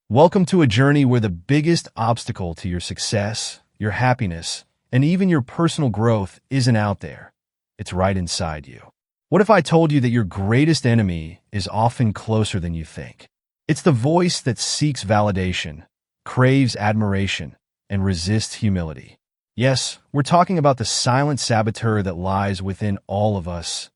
Welcome to a journey where the biggest obstacle to your success, your happiness, and even your personal growth isn't out there. It's right inside you. What if I told you that your greatest enemy is often closer than you think? It's the voice that seeks validation, craves admiration, and resists humility. Yes, we're talking about the silent saboteur that lies within all of us,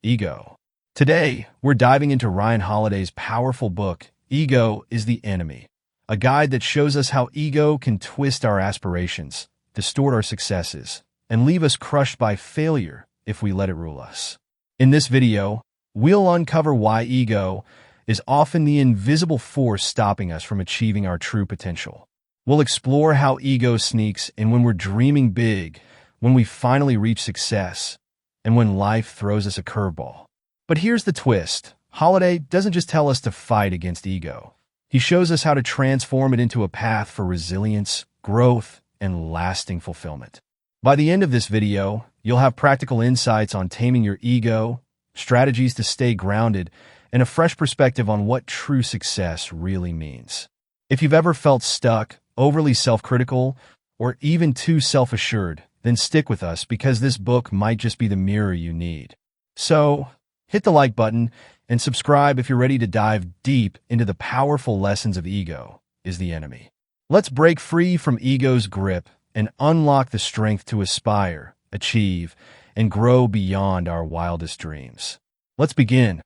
ego. Today, we're diving into Ryan Holiday's powerful book, Ego is the Enemy, a guide that shows us how ego can twist our aspirations, distort our successes, and leave us crushed by failure if we let it rule us. In this video, we'll uncover why ego is often the invisible force stopping us from achieving our true potential. We'll explore how ego sneaks in when we're dreaming big, when we finally reach success, and when life throws us a curveball. But here's the twist. Holiday doesn't just tell us to fight against ego. He shows us how to transform it into a path for resilience, growth, and lasting fulfillment. By the end of this video, you'll have practical insights on taming your ego, strategies to stay grounded, and a fresh perspective on what true success really means. If you've ever felt stuck, overly self-critical, or even too self-assured, then stick with us because this book might just be the mirror you need. So, hit the like button and subscribe if you're ready to dive deep into the powerful lessons of ego is the enemy. Let's break free from ego's grip and unlock the strength to aspire, achieve, and grow beyond our wildest dreams. Let's begin.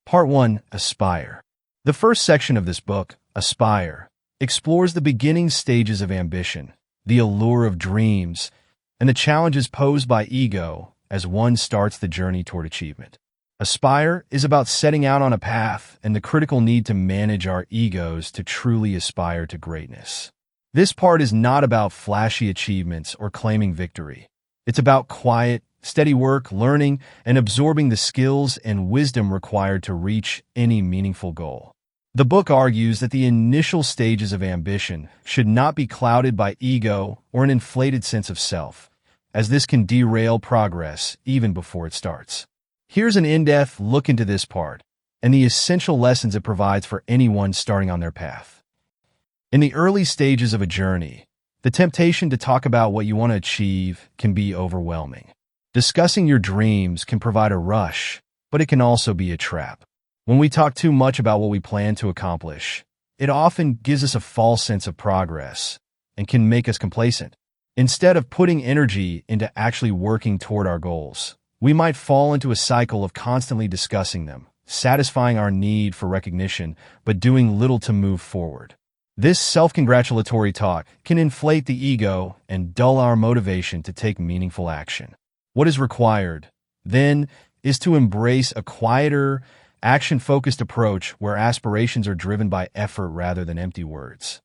Part 1. Aspire. The first section of this book, Aspire, explores the beginning stages of ambition, the allure of dreams, and the challenges posed by ego as one starts the journey toward achievement. Aspire is about setting out on a path and the critical need to manage our egos to truly aspire to greatness. This part is not about flashy achievements or claiming victory. It's about quiet, steady work, learning, and absorbing the skills and wisdom required to reach any meaningful goal. The book argues that the initial stages of ambition should not be clouded by ego or an inflated sense of self, as this can derail progress even before it starts. Here's an in-depth look into this part and the essential lessons it provides for anyone starting on their path. In the early stages of a journey, the temptation to talk about what you want to achieve can be overwhelming. Discussing your dreams can provide a rush, but it can also be a trap. When we talk too much about what we plan to accomplish, it often gives us a false sense of progress and can make us complacent. Instead of putting energy into actually working toward our goals, we might fall into a cycle of constantly discussing them, satisfying our need for recognition, but doing little to move forward. This self-congratulatory talk can inflate the ego and dull our motivation to take meaningful action. What is required, then, is to embrace a quieter, action-focused approach where aspirations are driven by effort rather than empty words.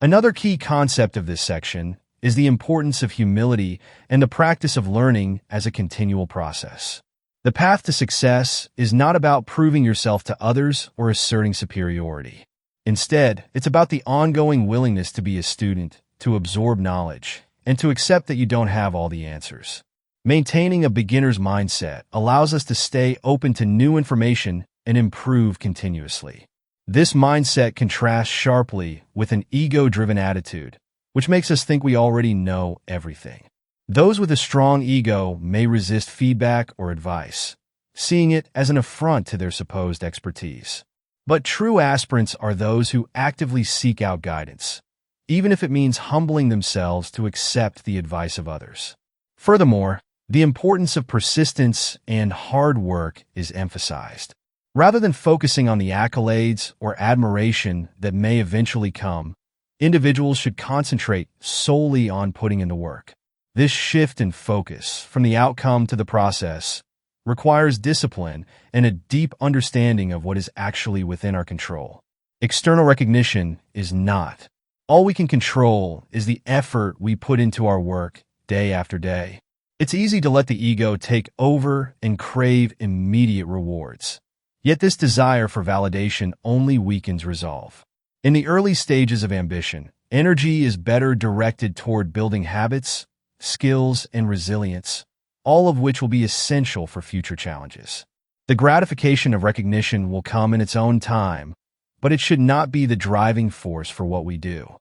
Another key concept of this section is the importance of humility and the practice of learning as a continual process. The path to success is not about proving yourself to others or asserting superiority. Instead, it's about the ongoing willingness to be a student, to absorb knowledge, and to accept that you don't have all the answers. Maintaining a beginner's mindset allows us to stay open to new information and improve continuously. This mindset contrasts sharply with an ego-driven attitude, which makes us think we already know everything. Those with a strong ego may resist feedback or advice, seeing it as an affront to their supposed expertise. But true aspirants are those who actively seek out guidance, even if it means humbling themselves to accept the advice of others. Furthermore, the importance of persistence and hard work is emphasized. Rather than focusing on the accolades or admiration that may eventually come, individuals should concentrate solely on putting in the work. This shift in focus from the outcome to the process requires discipline and a deep understanding of what is actually within our control. External recognition is not. All we can control is the effort we put into our work day after day. It's easy to let the ego take over and crave immediate rewards. Yet this desire for validation only weakens resolve. In the early stages of ambition, energy is better directed toward building habits, skills, and resilience, all of which will be essential for future challenges. The gratification of recognition will come in its own time, but it should not be the driving force for what we do.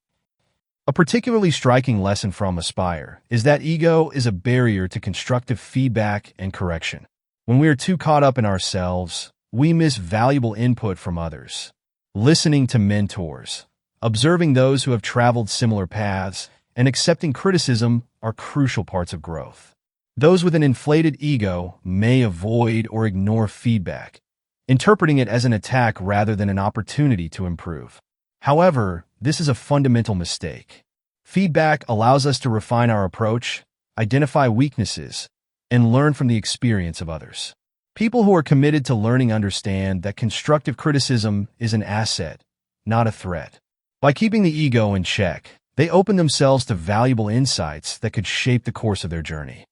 A particularly striking lesson from Aspire is that ego is a barrier to constructive feedback and correction. When we are too caught up in ourselves, we miss valuable input from others. Listening to mentors, observing those who have traveled similar paths, and accepting criticism are crucial parts of growth. Those with an inflated ego may avoid or ignore feedback, interpreting it as an attack rather than an opportunity to improve. However, this is a fundamental mistake. Feedback allows us to refine our approach, identify weaknesses, and learn from the experience of others. People who are committed to learning understand that constructive criticism is an asset, not a threat. By keeping the ego in check, they open themselves to valuable insights that could shape the course of their journey.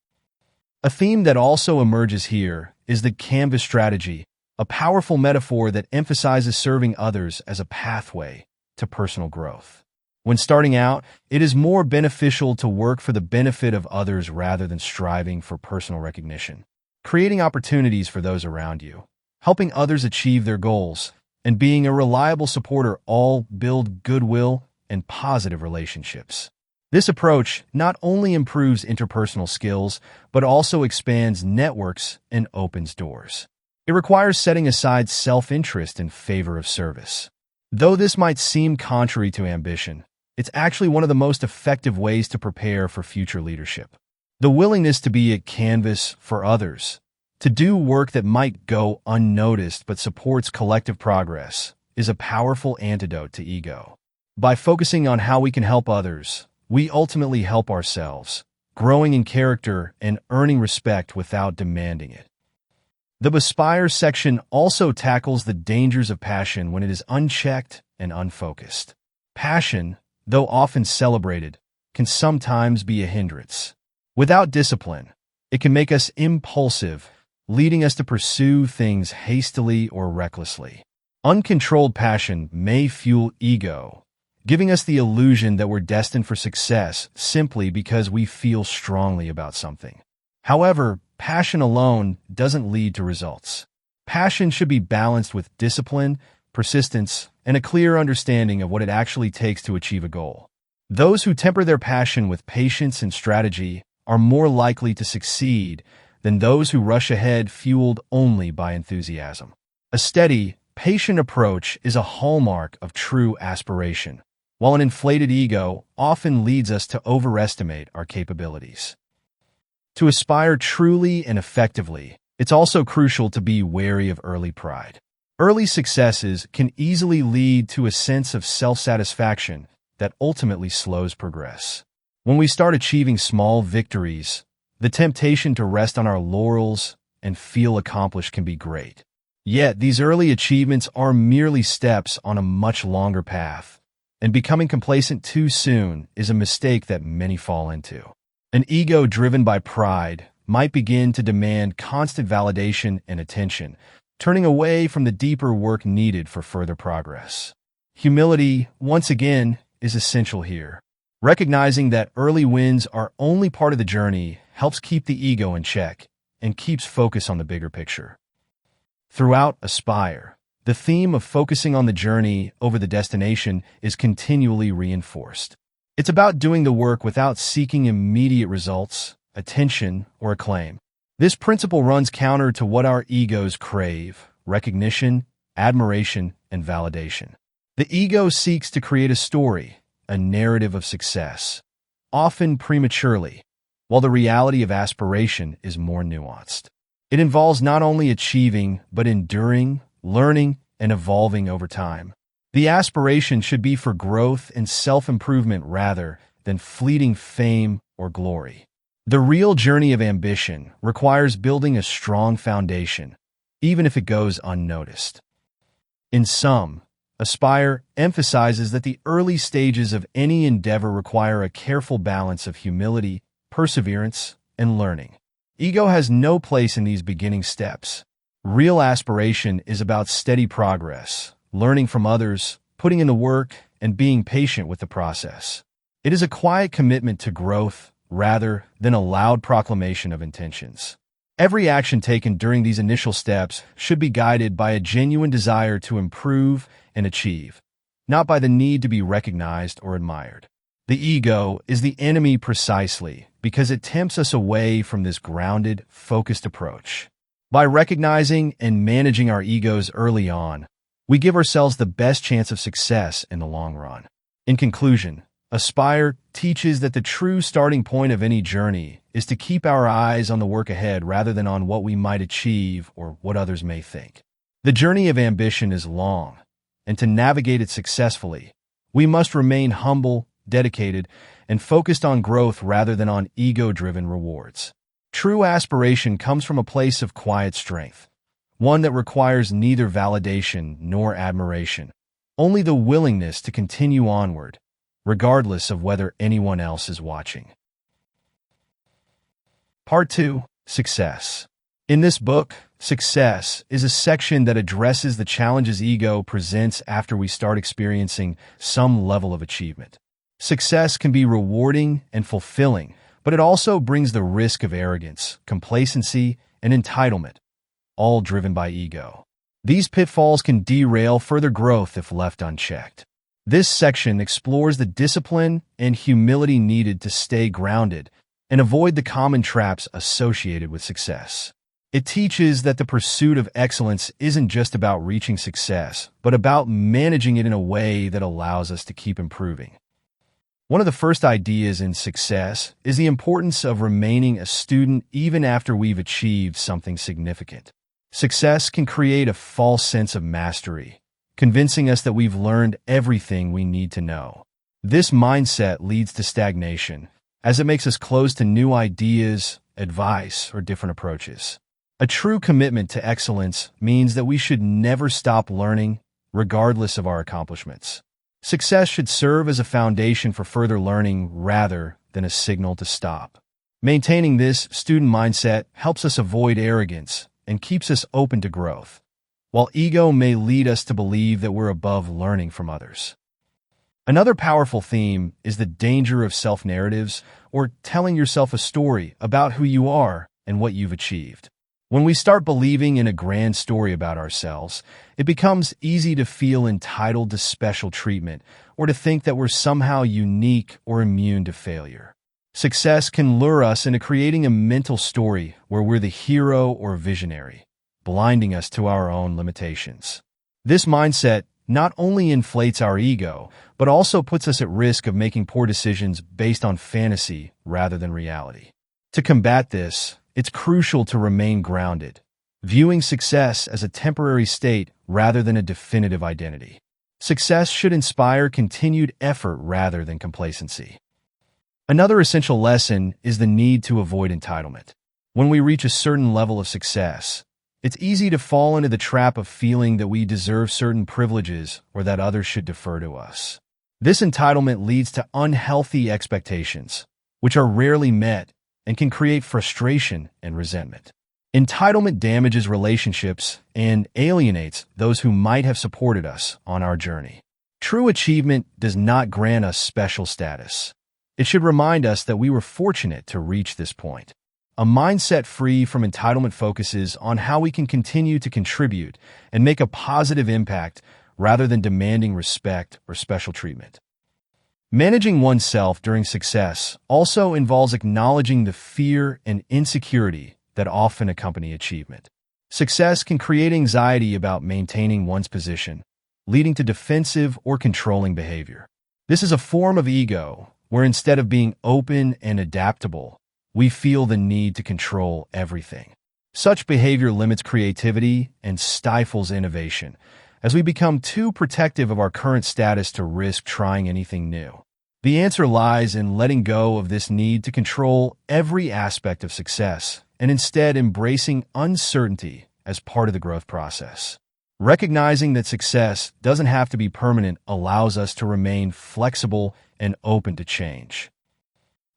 A theme that also emerges here is the canvas strategy, a powerful metaphor that emphasizes serving others as a pathway to personal growth. When starting out, it is more beneficial to work for the benefit of others rather than striving for personal recognition. Creating opportunities for those around you, helping others achieve their goals, and being a reliable supporter all build goodwill and positive relationships. This approach not only improves interpersonal skills, but also expands networks and opens doors. It requires setting aside self-interest in favor of service. Though this might seem contrary to ambition, it's actually one of the most effective ways to prepare for future leadership. The willingness to be a canvas for others, to do work that might go unnoticed but supports collective progress, is a powerful antidote to ego. By focusing on how we can help others, we ultimately help ourselves, growing in character and earning respect without demanding it. The Aspire section also tackles the dangers of passion when it is unchecked and unfocused. Passion, though often celebrated, can sometimes be a hindrance. Without discipline, it can make us impulsive, leading us to pursue things hastily or recklessly. Uncontrolled passion may fuel ego, giving us the illusion that we're destined for success simply because we feel strongly about something. However, passion alone doesn't lead to results. Passion should be balanced with discipline, persistence, and a clear understanding of what it actually takes to achieve a goal. Those who temper their passion with patience and strategy are more likely to succeed than those who rush ahead fueled only by enthusiasm. A steady, patient approach is a hallmark of true aspiration, while an inflated ego often leads us to overestimate our capabilities. To aspire truly and effectively, it's also crucial to be wary of early pride. Early successes can easily lead to a sense of self-satisfaction that ultimately slows progress. When we start achieving small victories, the temptation to rest on our laurels and feel accomplished can be great. Yet, these early achievements are merely steps on a much longer path, and becoming complacent too soon is a mistake that many fall into. An ego driven by pride might begin to demand constant validation and attention, turning away from the deeper work needed for further progress. Humility, once again, is essential here. Recognizing that early wins are only part of the journey helps keep the ego in check and keeps focus on the bigger picture. Throughout Aspire, the theme of focusing on the journey over the destination is continually reinforced. It's about doing the work without seeking immediate results, attention, or acclaim. This principle runs counter to what our egos crave: recognition, admiration, and validation. The ego seeks to create a story, a narrative of success, often prematurely, while the reality of aspiration is more nuanced. It involves not only achieving, but enduring, learning, and evolving over time. The aspiration should be for growth and self-improvement rather than fleeting fame or glory. The real journey of ambition requires building a strong foundation, even if it goes unnoticed. In sum, Aspire emphasizes that the early stages of any endeavor require a careful balance of humility, perseverance, and learning. Ego has no place in these beginning steps. Real aspiration is about steady progress, learning from others, putting in the work, and being patient with the process. It is a quiet commitment to growth rather than a loud proclamation of intentions. Every action taken during these initial steps should be guided by a genuine desire to improve and achieve, not by the need to be recognized or admired. The ego is the enemy precisely because it tempts us away from this grounded, focused approach. By recognizing and managing our egos early on, we give ourselves the best chance of success in the long run. In conclusion, Aspire teaches that the true starting point of any journey is to keep our eyes on the work ahead rather than on what we might achieve or what others may think. The journey of ambition is long, and to navigate it successfully, we must remain humble, dedicated, and focused on growth rather than on ego-driven rewards. True aspiration comes from a place of quiet strength, one that requires neither validation nor admiration, only the willingness to continue onward, regardless of whether anyone else is watching. Part 2. Success. In this book, Success is a section that addresses the challenges ego presents after we start experiencing some level of achievement. Success can be rewarding and fulfilling, but it also brings the risk of arrogance, complacency, and entitlement, all driven by ego. These pitfalls can derail further growth if left unchecked. This section explores the discipline and humility needed to stay grounded and avoid the common traps associated with success. It teaches that the pursuit of excellence isn't just about reaching success, but about managing it in a way that allows us to keep improving. One of the first ideas in Success is the importance of remaining a student even after we've achieved something significant. Success can create a false sense of mastery, convincing us that we've learned everything we need to know. This mindset leads to stagnation, as it makes us closed to new ideas, advice, or different approaches. A true commitment to excellence means that we should never stop learning, regardless of our accomplishments. Success should serve as a foundation for further learning rather than a signal to stop. Maintaining this student mindset helps us avoid arrogance and keeps us open to growth, while ego may lead us to believe that we're above learning from others. Another powerful theme is the danger of self-narratives, or telling yourself a story about who you are and what you've achieved. When we start believing in a grand story about ourselves, it becomes easy to feel entitled to special treatment or to think that we're somehow unique or immune to failure. Success can lure us into creating a mental story where we're the hero or visionary, blinding us to our own limitations. This mindset not only inflates our ego, but also puts us at risk of making poor decisions based on fantasy rather than reality. To combat this, it's crucial to remain grounded, viewing success as a temporary state rather than a definitive identity. Success should inspire continued effort rather than complacency. Another essential lesson is the need to avoid entitlement. When we reach a certain level of success, it's easy to fall into the trap of feeling that we deserve certain privileges or that others should defer to us. This entitlement leads to unhealthy expectations, which are rarely met and can create frustration and resentment. Entitlement damages relationships and alienates those who might have supported us on our journey. True achievement does not grant us special status. It should remind us that we were fortunate to reach this point. A mindset free from entitlement focuses on how we can continue to contribute and make a positive impact rather than demanding respect or special treatment. Managing oneself during success also involves acknowledging the fear and insecurity that often accompany achievement. Success can create anxiety about maintaining one's position, leading to defensive or controlling behavior. This is a form of ego, where instead of being open and adaptable, we feel the need to control everything. Such behavior limits creativity and stifles innovation, as we become too protective of our current status to risk trying anything new. The answer lies in letting go of this need to control every aspect of success and instead embracing uncertainty as part of the growth process. Recognizing that success doesn't have to be permanent allows us to remain flexible and open to change.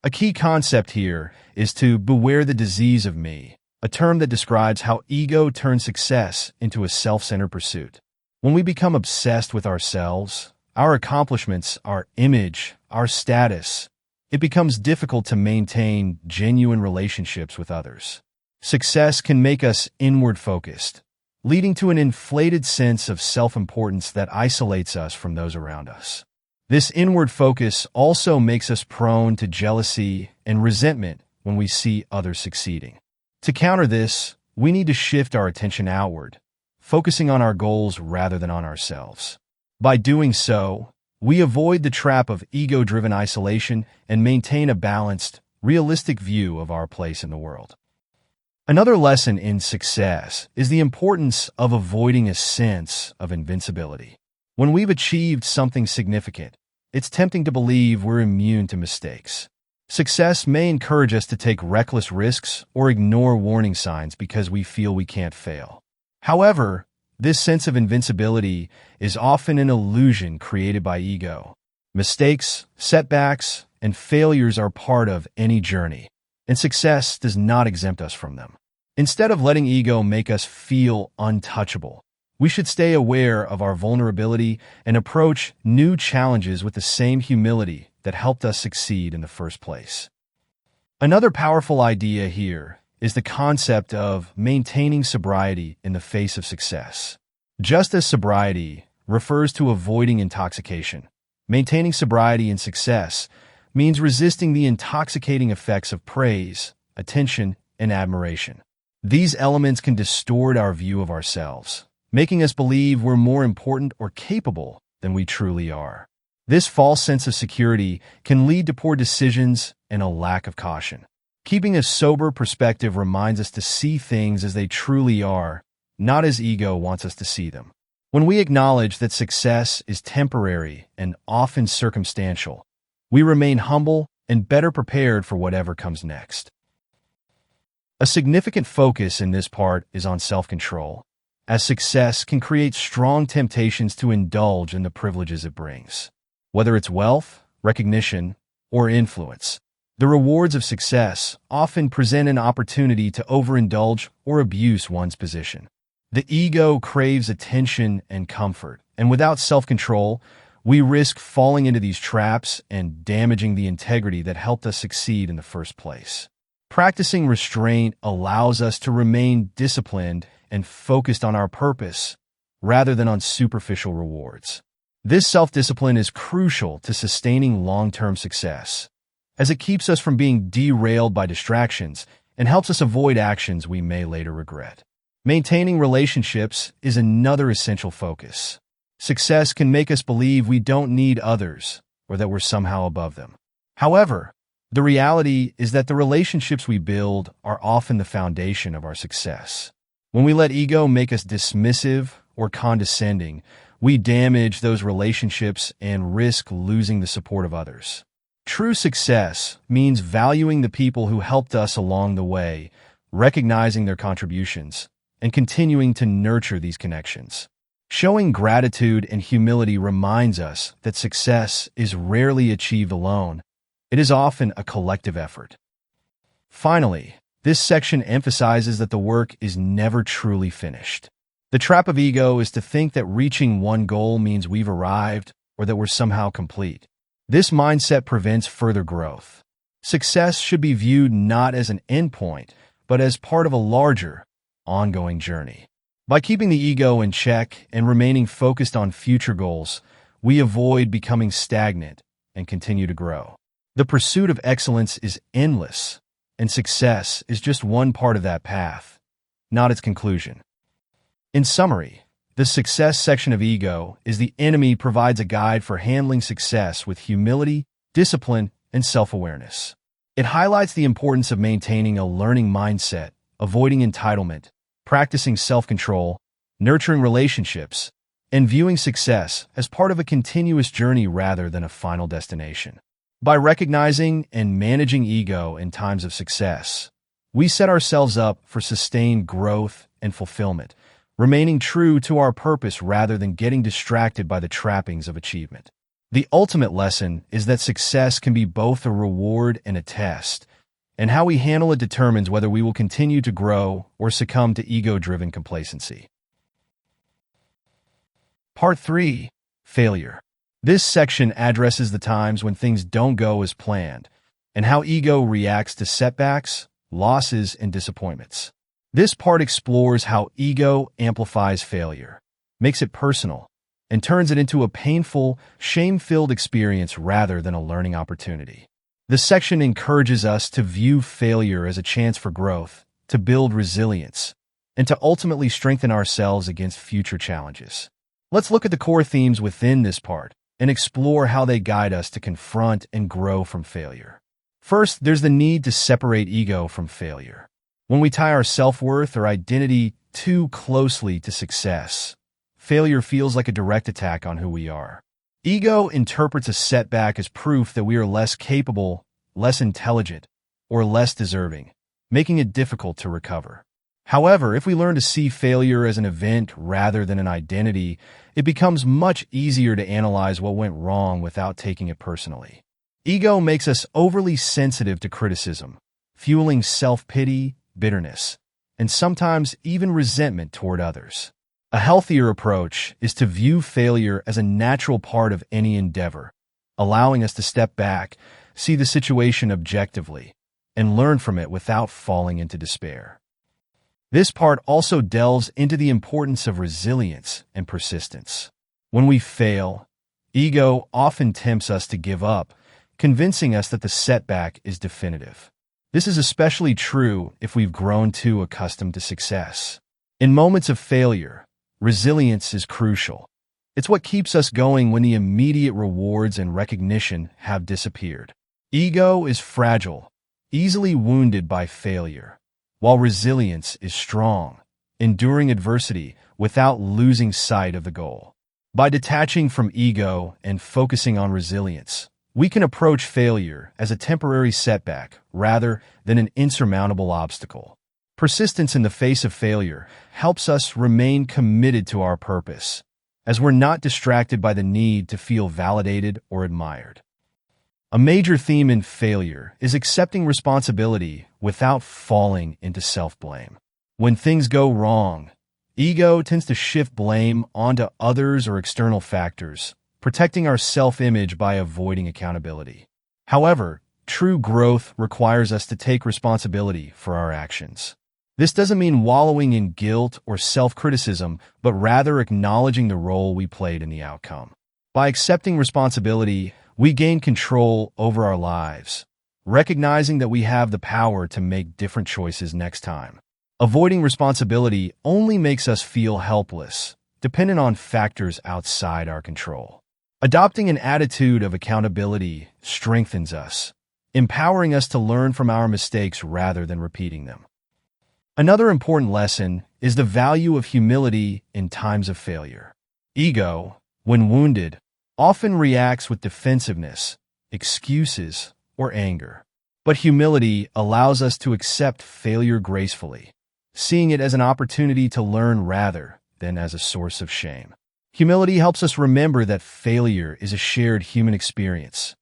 A key concept here is to beware the disease of me, a term that describes how ego turns success into a self-centered pursuit. When we become obsessed with ourselves, our accomplishments, our image, our status, it becomes difficult to maintain genuine relationships with others. Success can make us inward-focused, leading to an inflated sense of self-importance that isolates us from those around us. This inward focus also makes us prone to jealousy and resentment when we see others succeeding. To counter this, we need to shift our attention outward, focusing on our goals rather than on ourselves. By doing so, we avoid the trap of ego-driven isolation and maintain a balanced, realistic view of our place in the world. Another lesson in success is the importance of avoiding a sense of invincibility. When we've achieved something significant, it's tempting to believe we're immune to mistakes. Success may encourage us to take reckless risks or ignore warning signs because we feel we can't fail. However, this sense of invincibility is often an illusion created by ego. Mistakes, setbacks, and failures are part of any journey, and success does not exempt us from them. Instead of letting ego make us feel untouchable, we should stay aware of our vulnerability and approach new challenges with the same humility that helped us succeed in the first place. Another powerful idea here is the concept of maintaining sobriety in the face of success. Just as sobriety refers to avoiding intoxication, maintaining sobriety in success means resisting the intoxicating effects of praise, attention, and admiration. These elements can distort our view of ourselves, making us believe we're more important or capable than we truly are. This false sense of security can lead to poor decisions and a lack of caution. Keeping a sober perspective reminds us to see things as they truly are, not as ego wants us to see them. When we acknowledge that success is temporary and often circumstantial, we remain humble and better prepared for whatever comes next. A significant focus in this part is on self-control, as success can create strong temptations to indulge in the privileges it brings. Whether it's wealth, recognition, or influence, the rewards of success often present an opportunity to overindulge or abuse one's position. The ego craves attention and comfort, and without self-control, we risk falling into these traps and damaging the integrity that helped us succeed in the first place. Practicing restraint allows us to remain disciplined and focused on our purpose, rather than on superficial rewards. This self-discipline is crucial to sustaining long-term success, as it keeps us from being derailed by distractions and helps us avoid actions we may later regret. Maintaining relationships is another essential focus. Success can make us believe we don't need others or that we're somehow above them. However, the reality is that the relationships we build are often the foundation of our success. When we let ego make us dismissive or condescending, we damage those relationships and risk losing the support of others. True success means valuing the people who helped us along the way, recognizing their contributions, and continuing to nurture these connections. Showing gratitude and humility reminds us that success is rarely achieved alone. It is often a collective effort. Finally, this section emphasizes that the work is never truly finished. The trap of ego is to think that reaching one goal means we've arrived or that we're somehow complete. This mindset prevents further growth. Success should be viewed not as an endpoint, but as part of a larger, ongoing journey. By keeping the ego in check and remaining focused on future goals, we avoid becoming stagnant and continue to grow. The pursuit of excellence is endless, and success is just one part of that path, not its conclusion. In summary, the success section of ego is the enemy provides a guide for handling success with humility, discipline, and self-awareness. It highlights the importance of maintaining a learning mindset, avoiding entitlement, practicing self-control, nurturing relationships, and viewing success as part of a continuous journey rather than a final destination. By recognizing and managing ego in times of success, we set ourselves up for sustained growth and fulfillment, remaining true to our purpose rather than getting distracted by the trappings of achievement. The ultimate lesson is that success can be both a reward and a test, and how we handle it determines whether we will continue to grow or succumb to ego-driven complacency. Part 3. Failure. This section addresses the times when things don't go as planned, and how ego reacts to setbacks, losses, and disappointments. This part explores how ego amplifies failure, makes it personal, and turns it into a painful, shame-filled experience rather than a learning opportunity. This section encourages us to view failure as a chance for growth, to build resilience, and to ultimately strengthen ourselves against future challenges. Let's look at the core themes within this part and explore how they guide us to confront and grow from failure. First, there's the need to separate ego from failure. When we tie our self-worth or identity too closely to success, failure feels like a direct attack on who we are. Ego interprets a setback as proof that we are less capable, less intelligent, or less deserving, making it difficult to recover. However, if we learn to see failure as an event rather than an identity, it becomes much easier to analyze what went wrong without taking it personally. Ego makes us overly sensitive to criticism, fueling self-pity, bitterness, and sometimes even resentment toward others. A healthier approach is to view failure as a natural part of any endeavor, allowing us to step back, see the situation objectively, and learn from it without falling into despair. This part also delves into the importance of resilience and persistence. When we fail, ego often tempts us to give up, convincing us that the setback is definitive. This is especially true if we've grown too accustomed to success. In moments of failure, resilience is crucial. It's what keeps us going when the immediate rewards and recognition have disappeared. Ego is fragile, easily wounded by failure, while resilience is strong, enduring adversity without losing sight of the goal. By detaching from ego and focusing on resilience, we can approach failure as a temporary setback rather than an insurmountable obstacle. Persistence in the face of failure helps us remain committed to our purpose, as we're not distracted by the need to feel validated or admired. A major theme in failure is accepting responsibility without falling into self-blame. When things go wrong, ego tends to shift blame onto others or external factors, protecting our self-image by avoiding accountability. However, true growth requires us to take responsibility for our actions. This doesn't mean wallowing in guilt or self-criticism, but rather acknowledging the role we played in the outcome. By accepting responsibility, we gain control over our lives, recognizing that we have the power to make different choices next time. Avoiding responsibility only makes us feel helpless, dependent on factors outside our control. Adopting an attitude of accountability strengthens us, empowering us to learn from our mistakes rather than repeating them. Another important lesson is the value of humility in times of failure. Ego, when wounded, often reacts with defensiveness, excuses, or anger. But humility allows us to accept failure gracefully, seeing it as an opportunity to learn rather than as a source of shame. Humility helps us remember that failure is a shared human experience.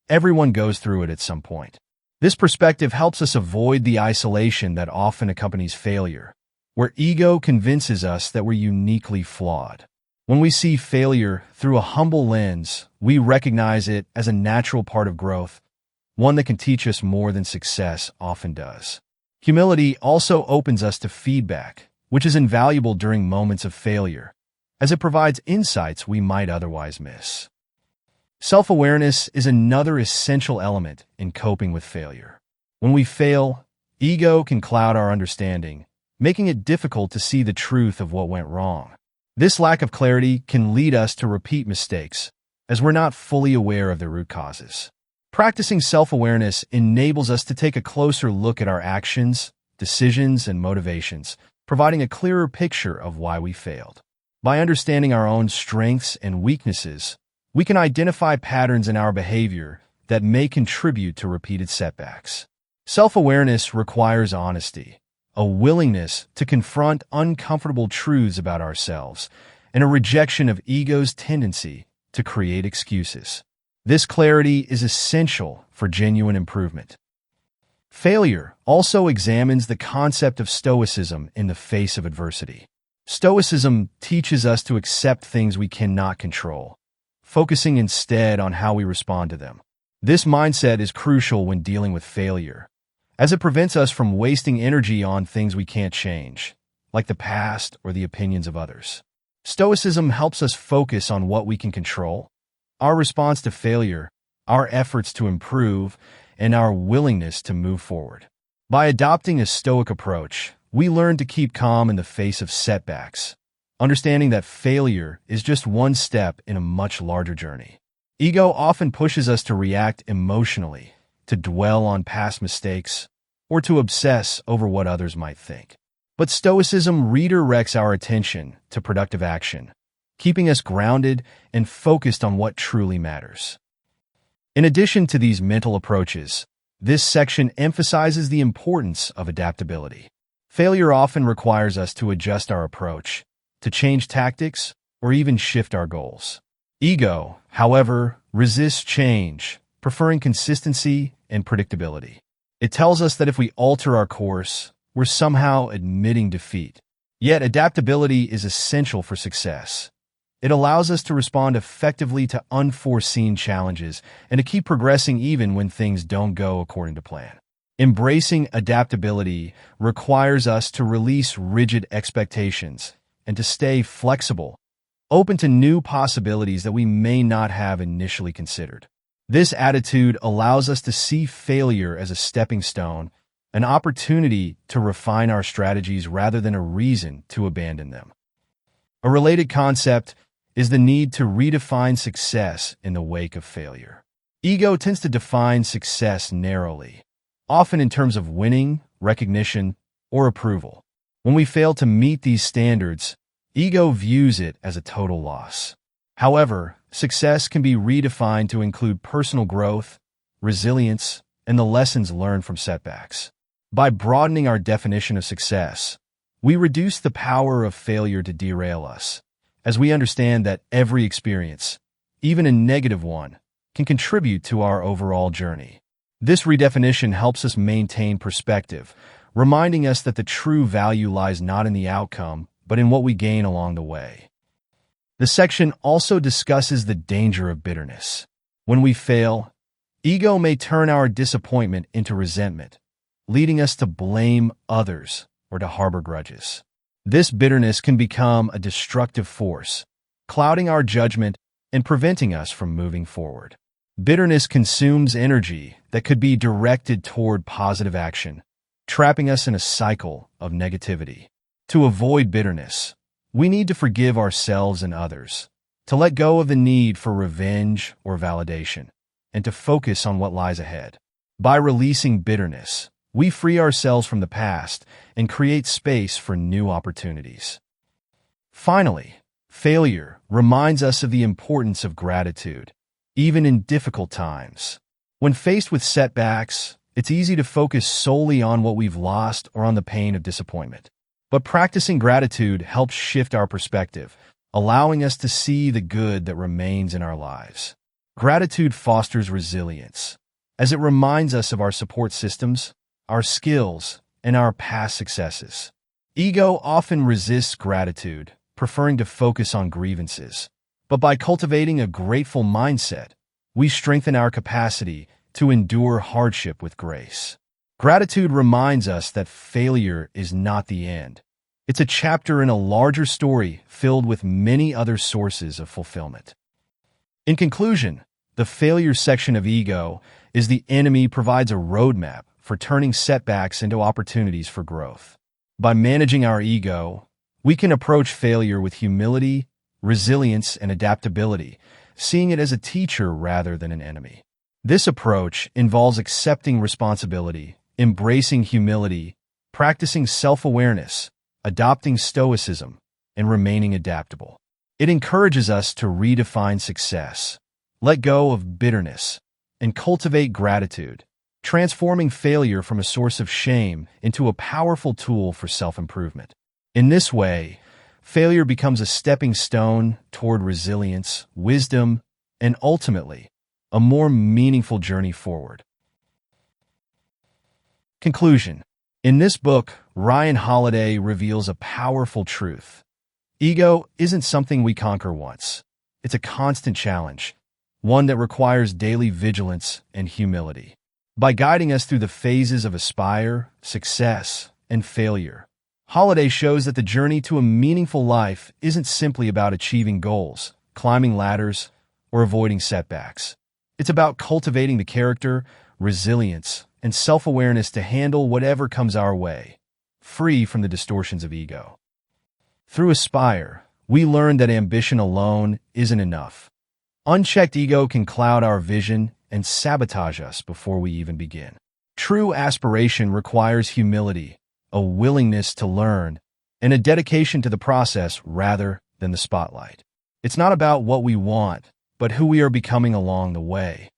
Everyone goes through it at some point. This perspective helps us avoid the isolation that often accompanies failure, where ego convinces us that we're uniquely flawed. When we see failure through a humble lens, we recognize it as a natural part of growth, one that can teach us more than success often does. Humility also opens us to feedback, which is invaluable during moments of failure, as it provides insights we might otherwise miss. Self-awareness is another essential element in coping with failure. When we fail, ego can cloud our understanding, making it difficult to see the truth of what went wrong. This lack of clarity can lead us to repeat mistakes, as we're not fully aware of their root causes. Practicing self-awareness enables us to take a closer look at our actions, decisions, and motivations, providing a clearer picture of why we failed. By understanding our own strengths and weaknesses, we can identify patterns in our behavior that may contribute to repeated setbacks. Self-awareness requires honesty, a willingness to confront uncomfortable truths about ourselves, and a rejection of ego's tendency to create excuses. This clarity is essential for genuine improvement. Failure also examines the concept of stoicism in the face of adversity. Stoicism teaches us to accept things we cannot control, focusing instead on how we respond to them. This mindset is crucial when dealing with failure, as it prevents us from wasting energy on things we can't change, like the past or the opinions of others. Stoicism helps us focus on what we can control, our response to failure, our efforts to improve, and our willingness to move forward. By adopting a Stoic approach, we learn to keep calm in the face of setbacks, understanding that failure is just one step in a much larger journey. Ego often pushes us to react emotionally, to dwell on past mistakes, or to obsess over what others might think. But Stoicism redirects our attention to productive action, keeping us grounded and focused on what truly matters. In addition to these mental approaches, this section emphasizes the importance of adaptability. Failure often requires us to adjust our approach, to change tactics, or even shift our goals. Ego, however, resists change, preferring consistency and predictability. It tells us that if we alter our course, we're somehow admitting defeat. Yet adaptability is essential for success. It allows us to respond effectively to unforeseen challenges and to keep progressing even when things don't go according to plan. Embracing adaptability requires us to release rigid expectations and to stay flexible, open to new possibilities that we may not have initially considered. This attitude allows us to see failure as a stepping stone, an opportunity to refine our strategies rather than a reason to abandon them. A related concept is the need to redefine success in the wake of failure. Ego tends to define success narrowly, often in terms of winning, recognition, or approval. When we fail to meet these standards, ego views it as a total loss. However, success can be redefined to include personal growth, resilience, and the lessons learned from setbacks. By broadening our definition of success, we reduce the power of failure to derail us, as we understand that every experience, even a negative one, can contribute to our overall journey. This redefinition helps us maintain perspective, reminding us that the true value lies not in the outcome, but in what we gain along the way. The section also discusses the danger of bitterness. When we fail, ego may turn our disappointment into resentment, leading us to blame others or to harbor grudges. This bitterness can become a destructive force, clouding our judgment and preventing us from moving forward. Bitterness consumes energy that could be directed toward positive action, trapping us in a cycle of negativity. To avoid bitterness, we need to forgive ourselves and others, to let go of the need for revenge or validation, and to focus on what lies ahead. By releasing bitterness, we free ourselves from the past and create space for new opportunities. Finally, failure reminds us of the importance of gratitude, even in difficult times. When faced with setbacks, it's easy to focus solely on what we've lost or on the pain of disappointment. But practicing gratitude helps shift our perspective, allowing us to see the good that remains in our lives. Gratitude fosters resilience, as it reminds us of our support systems, our skills, and our past successes. Ego often resists gratitude, preferring to focus on grievances. But by cultivating a grateful mindset, we strengthen our capacity to endure hardship with grace. Gratitude reminds us that failure is not the end. It's a chapter in a larger story filled with many other sources of fulfillment. In conclusion, the failure section of Ego is the Enemy provides a roadmap for turning setbacks into opportunities for growth. By managing our ego, we can approach failure with humility, resilience, and adaptability, seeing it as a teacher rather than an enemy. This approach involves accepting responsibility, embracing humility, practicing self-awareness, adopting stoicism, and remaining adaptable. It encourages us to redefine success, let go of bitterness, and cultivate gratitude, transforming failure from a source of shame into a powerful tool for self-improvement. In this way, failure becomes a stepping stone toward resilience, wisdom, and ultimately, a more meaningful journey forward. Conclusion. In this book, Ryan Holiday reveals a powerful truth. Ego isn't something we conquer once. It's a constant challenge, one that requires daily vigilance and humility. by guiding us through the phases of aspire, success, and failure. Holiday shows that the journey to a meaningful life isn't simply about achieving goals, climbing ladders, or avoiding setbacks. It's about cultivating the character, resilience, and self-awareness to handle whatever comes our way, free from the distortions of ego. Through Aspire, we learn that ambition alone isn't enough. Unchecked ego can cloud our vision and sabotage us before we even begin. True aspiration requires humility, a willingness to learn, and a dedication to the process rather than the spotlight. It's not about what we want, but who we are becoming along the way.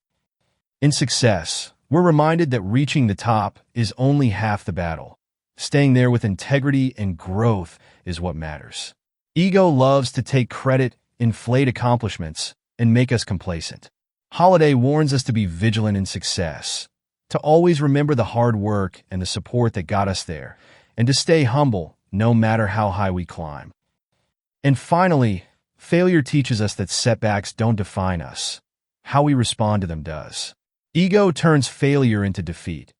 In success, we're reminded that reaching the top is only half the battle. Staying there with integrity and growth is what matters. Ego loves to take credit, inflate accomplishments, and make us complacent. Holiday warns us to be vigilant in success, to always remember the hard work and the support that got us there, and to stay humble no matter how high we climb. And finally, failure teaches us that setbacks don't define us. How we respond to them does. Ego turns failure into defeat,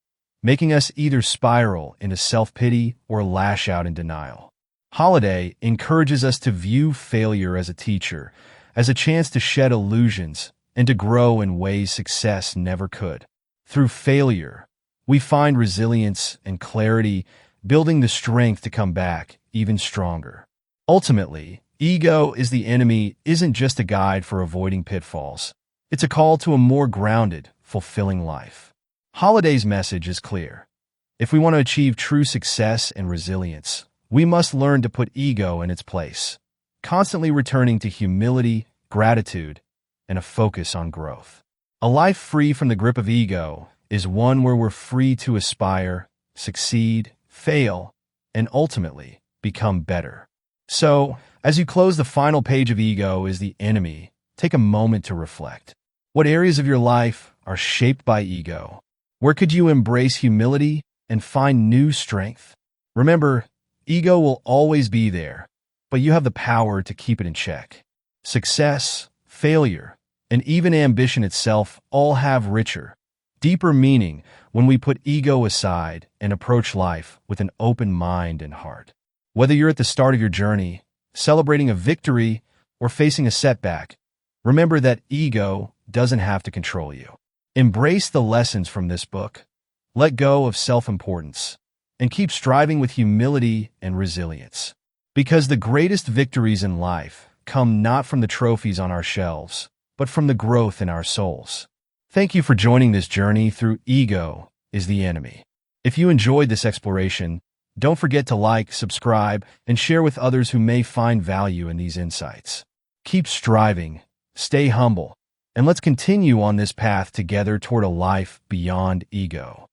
making us either spiral into self-pity or lash out in denial. Holiday encourages us to view failure as a teacher, as a chance to shed illusions and to grow in ways success never could. Through failure, we find resilience and clarity, building the strength to come back even stronger. Ultimately, ego is the enemy isn't just a guide for avoiding pitfalls. It's a call to a more grounded, fulfilling life. Holiday's message is clear. If we want to achieve true success and resilience, we must learn to put ego in its place, constantly returning to humility, gratitude, and a focus on growth. A life free from the grip of ego is one where we're free to aspire, succeed, fail, and ultimately become better. So, as you close the final page of Ego is the Enemy, take a moment to reflect. What areas of your life are shaped by ego? Where could you embrace humility and find new strength? Remember, ego will always be there, but you have the power to keep it in check. Success, failure, and even ambition itself all have richer, deeper meaning when we put ego aside and approach life with an open mind and heart. Whether you're at the start of your journey, celebrating a victory, or facing a setback, remember that ego doesn't have to control you. Embrace the lessons from this book, let go of self-importance, and keep striving with humility and resilience. Because the greatest victories in life come not from the trophies on our shelves, but from the growth in our souls. Thank you for joining this journey through Ego is the Enemy. If you enjoyed this exploration, don't forget to like, subscribe, and share with others who may find value in these insights. Keep striving, stay humble, and let's continue on this path together toward a life beyond ego.